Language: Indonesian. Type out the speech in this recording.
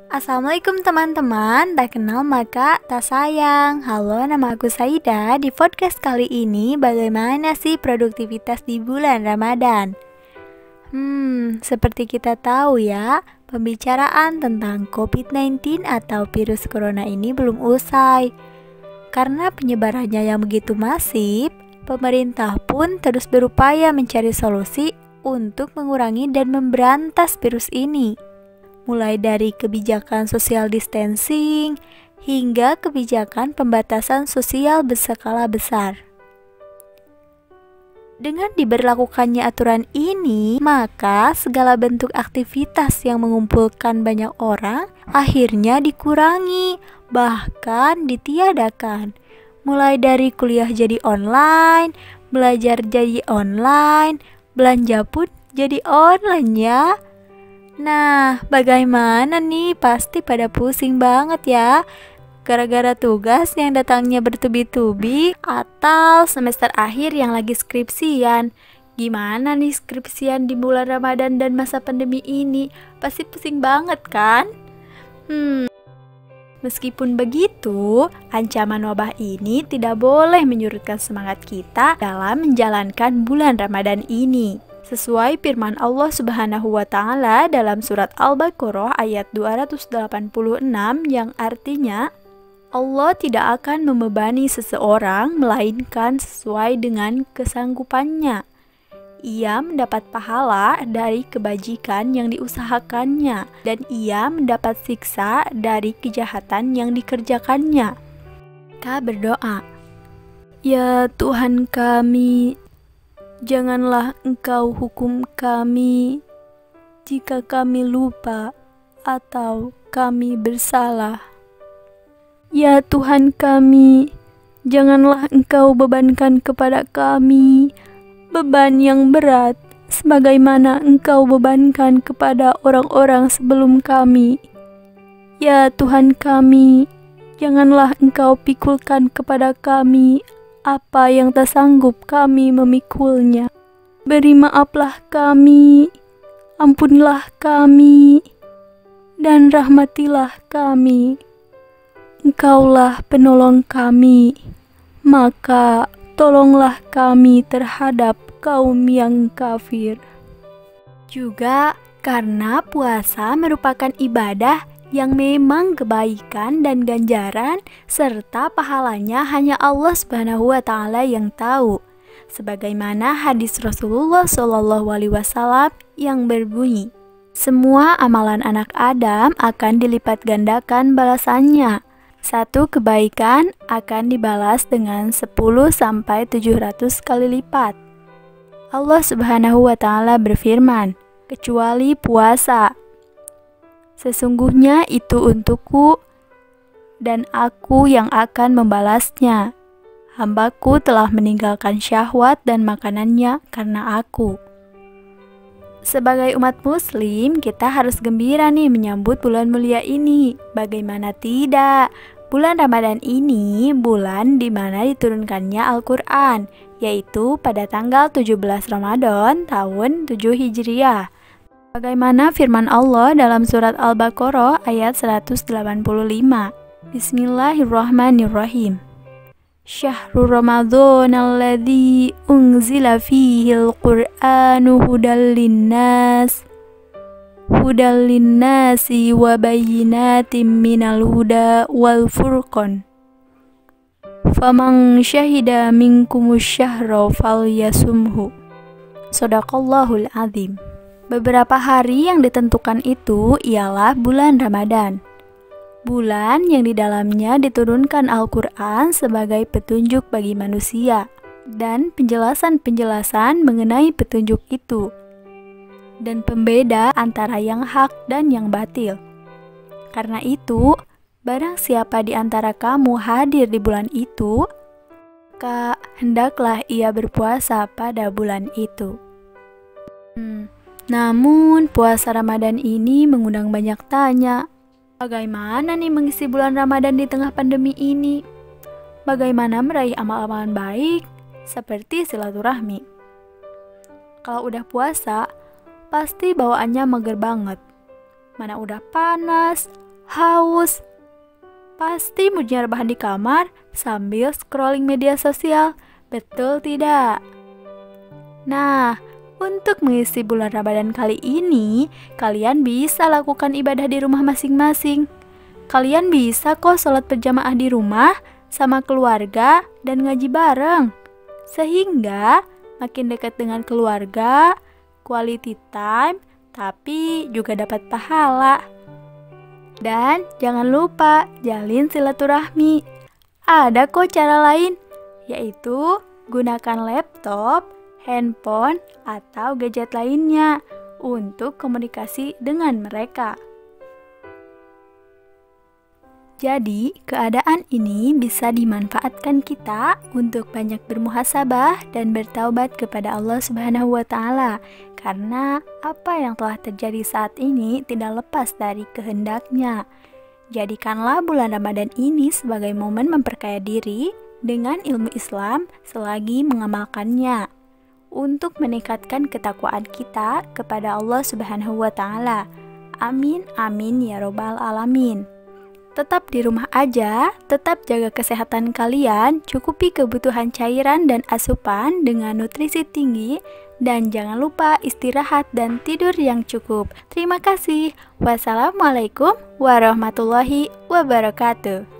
Assalamualaikum teman-teman, tak kenal maka tak sayang. Halo, nama aku Saida. Di podcast kali ini bagaimana sih produktivitas di bulan Ramadan? Seperti kita tahu ya, pembicaraan tentang COVID-19 atau virus corona ini belum usai. Karena penyebarannya yang begitu masif, pemerintah pun terus berupaya mencari solusi untuk mengurangi dan memberantas virus ini. Mulai dari kebijakan social distancing hingga kebijakan pembatasan sosial berskala besar. Dengan diberlakukannya aturan ini, maka segala bentuk aktivitas yang mengumpulkan banyak orang akhirnya dikurangi, bahkan ditiadakan. Mulai dari kuliah jadi online, belajar jadi online, belanja pun jadi online ya. Nah, bagaimana nih? Pasti pada pusing banget ya, gara-gara tugas yang datangnya bertubi-tubi atau semester akhir yang lagi skripsian. Gimana nih skripsian di bulan Ramadan dan masa pandemi ini? Pasti pusing banget kan? Meskipun begitu, ancaman wabah ini tidak boleh menyurutkan semangat kita dalam menjalankan bulan Ramadan ini. Sesuai firman Allah Subhanahu wa taala dalam surat Al-Baqarah ayat 286 yang artinya Allah tidak akan membebani seseorang melainkan sesuai dengan kesanggupannya. Ia mendapat pahala dari kebajikan yang diusahakannya dan ia mendapat siksa dari kejahatan yang dikerjakannya. Kita berdoa, ya Tuhan kami, janganlah Engkau hukum kami jika kami lupa atau kami bersalah. Ya Tuhan kami, janganlah Engkau bebankan kepada kami beban yang berat sebagaimana Engkau bebankan kepada orang-orang sebelum kami. Ya Tuhan kami, janganlah Engkau pikulkan kepada kami apa yang tak sanggup kami memikulnya. Beri maaflah kami, ampunlah kami, dan rahmatilah kami. Engkaulah penolong kami, maka tolonglah kami terhadap kaum yang kafir. Juga karena puasa merupakan ibadah yang memang kebaikan dan ganjaran serta pahalanya hanya Allah Subhanahu wa taala yang tahu. Sebagaimana hadis Rasulullah SAW yang berbunyi, semua amalan anak Adam akan dilipat gandakan balasannya. Satu kebaikan akan dibalas dengan 10-700 kali lipat. Allah Subhanahu wa taala berfirman, kecuali puasa. Sesungguhnya itu untukku dan aku yang akan membalasnya. Hambaku telah meninggalkan syahwat dan makanannya karena aku. Sebagai umat muslim, kita harus gembira nih menyambut bulan mulia ini. Bagaimana tidak? Bulan Ramadan ini bulan di mana diturunkannya Al-Quran, yaitu pada tanggal 17 Ramadan tahun 7 Hijriah. Bagaimana firman Allah dalam surat Al-Baqarah ayat 185. Bismillahirrahmanirrahim. Syahrul Ramadhan alladzi unzila fihi al-Qur'anu hudal linnasi wa bayyinatin minal huda wal furqan. Faman syahida minkumus syahra falyasumhu. Shadaqallahul azim. Beberapa hari yang ditentukan itu ialah bulan Ramadan. Bulan yang di dalamnya diturunkan Al-Quran sebagai petunjuk bagi manusia dan penjelasan-penjelasan mengenai petunjuk itu dan pembeda antara yang hak dan yang batil. Karena itu, barang siapa di antara kamu hadir di bulan itu, maka hendaklah ia berpuasa pada bulan itu. Namun, puasa Ramadan ini mengundang banyak tanya. Bagaimana nih mengisi bulan Ramadan di tengah pandemi ini? Bagaimana meraih amal-amalan baik seperti silaturahmi? Kalau udah puasa, pasti bawaannya mager banget. Mana udah panas, haus. Pasti moodnya rebahan di kamar sambil scrolling media sosial, betul tidak? Nah, untuk mengisi bulan Ramadan kali ini, kalian bisa lakukan ibadah di rumah masing-masing. Kalian bisa kok sholat berjamaah di rumah sama keluarga dan ngaji bareng. Sehingga makin dekat dengan keluarga, quality time, tapi juga dapat pahala. Dan jangan lupa jalin silaturahmi. Ada kok cara lain, yaitu gunakan laptop, handphone, atau gadget lainnya untuk komunikasi dengan mereka. Jadi, keadaan ini bisa dimanfaatkan kita untuk banyak bermuhasabah dan bertaubat kepada Allah Subhanahu wa Ta'ala, karena apa yang telah terjadi saat ini tidak lepas dari kehendaknya. Jadikanlah bulan Ramadan ini sebagai momen memperkaya diri dengan ilmu Islam selagi mengamalkannya, untuk meningkatkan ketakwaan kita kepada Allah Subhanahu wa Ta'ala. Amin, amin ya robbal alamin. Tetap di rumah aja, tetap jaga kesehatan kalian, cukupi kebutuhan cairan dan asupan dengan nutrisi tinggi, dan jangan lupa istirahat dan tidur yang cukup. Terima kasih. Wassalamualaikum warahmatullahi wabarakatuh.